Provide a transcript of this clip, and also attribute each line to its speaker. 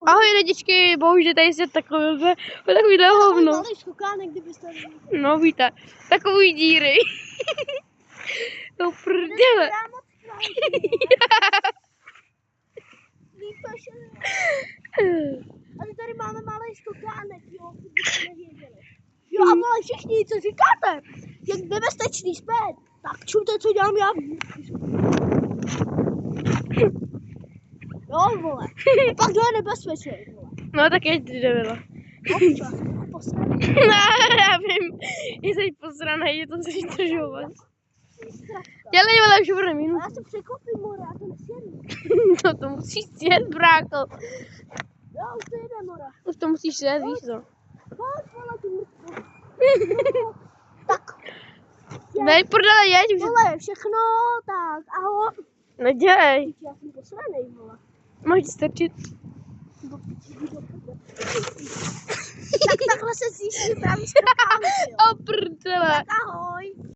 Speaker 1: Ahoj lidičky, bohužel tady se takovýhle hovno.
Speaker 2: Malý skokánek, kdybyste neviděli.
Speaker 1: No víte, takový díry. To prdele.
Speaker 2: A my tady máme malý skokánek, jo, kdybyste nevěděli. Jo a vole všichni, co říkáte? Jak nebezpečný jsme, tak čujte, co dělám já. Jo, vole. A pak kdo je nebezpečný, vole.
Speaker 1: No tak jeď, debila.
Speaker 2: Občas, posraný.
Speaker 1: Já vím, jsi posranej, je to si držovat. Dělej, vole, už bude minut.
Speaker 2: A já se překopím, more, já to nesjedu.
Speaker 1: To musíš sjet, bráko.
Speaker 2: Jo, už to jede, more.
Speaker 1: Už to musíš sjet, víš co.
Speaker 2: Pojď, vole, tu mrtvu. Tak.
Speaker 1: Dej, prdele, jeď už.
Speaker 2: Vole, všechno, tak, ahoj.
Speaker 1: Nedělej.
Speaker 2: Já jsem posranej, vole.
Speaker 1: Máš strčit.
Speaker 2: Tak takhle se zjistí právě skakánky, jo.
Speaker 1: O prdele.
Speaker 2: Ahoj.